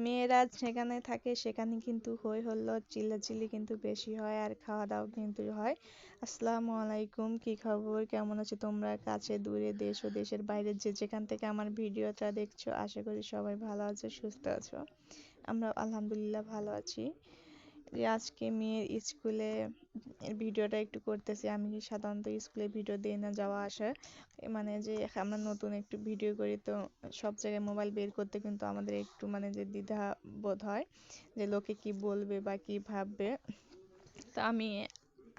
মেয়েরা যেখানে থাকে সেখানে কিন্তু হই হল্লোড় চিল্লাচিল্লি কিন্তু বেশি হয় আর খাওয়া দাওয়া কিন্তু হয়। আসসালামু আলাইকুম, কি খবর, কেমন আছো তোমরা? কাছে দূরে দেশ ও দেশের বাইরে যে যেখান থেকে আমার ভিডিওটা দেখছো, আশা করি সবাই ভালো আছো, সুস্থ আছো। আমরা আলহামদুলিল্লাহ ভালো আছি। যে আজকে মেয়ের স্কুলে ভিডিওটা একটু করতেছি। আমি সাধারণত স্কুলে ভিডিও দিই না যাওয়া আসা, মানে যে আমরা নতুন একটু ভিডিও করি, তো সব জায়গায় মোবাইল বের করতে কিন্তু আমাদের একটু মানে যে দ্বিধা বোধ হয় যে লোকে কি বলবে বা কি ভাববে। তো আমি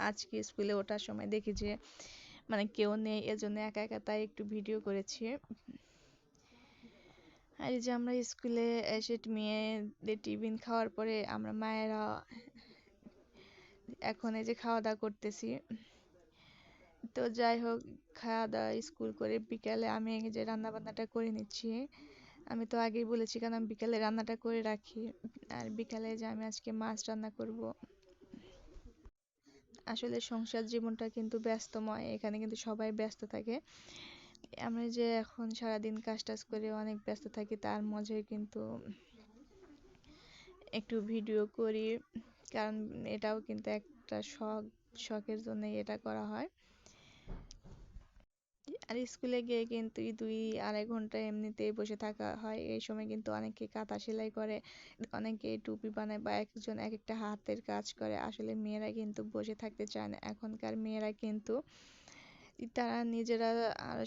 আজকে স্কুলে ওঠার সময় দেখি যে মানে কেউ নেই, এজন্য একা একা তাই একটু ভিডিও করেছি। আর এই যে আমরা স্কুলে এসে মেয়েদের টিফিন খাওয়ার পরে আমরা মায়েরা এখন এই যে খাওয়া দাওয়া করতেছি। তো যাই হোক, খাওয়া দাওয়া স্কুল করে বিকালে আমি এই যে রান্না বান্নাটা করে নিচ্ছি। আমি তো আগেই বলেছি কারণ আমি বিকালে রান্নাটা করে রাখি। আর বিকালে যে আমি আজকে মাছ রান্না করব। আসলে সংসার জীবনটা কিন্তু ব্যস্তময়, এখানে কিন্তু সবাই ব্যস্ত থাকে। আমরা যে এখন সারাদিন কাজ টাজ করে অনেক ব্যস্ত থাকি, তার মাঝে কিন্তু একটু ভিডিও করি, কারণ এটাও কিন্তু একটা শখের জন্যই এটা করা হয়। আর স্কুলে গিয়ে কিন্তু 2-2.5 ঘন্টা এমনিতেই বসে থাকা হয়। এই সময় কিন্তু অনেকে কাঁথা সেলাই করে, অনেকে টুপি বানায় বা একজন এক একটা হাতের কাজ করে। আসলে মেয়েরা কিন্তু বসে থাকতে চায় না। এখনকার মেয়েরা কিন্তু তারা নিজেরা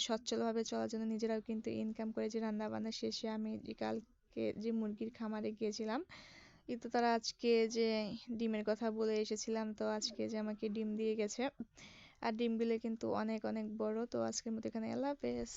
সচ্ছলভাবে চলার জন্য নিজেরাও কিন্তু ইনকাম করে। যে রান্না বান্না শেষে আমি যে কালকে যে মুরগির খামারে গিয়েছিলাম, কিন্তু তারা আজকে যে ডিমের কথা বলে এসেছিলাম, তো আজকে যে আমাকে ডিম দিয়ে গেছে। আর ডিমগুলো কিন্তু অনেক অনেক বড়। তো আজকের মতো এখানে, আল্লাহ হাফেজ।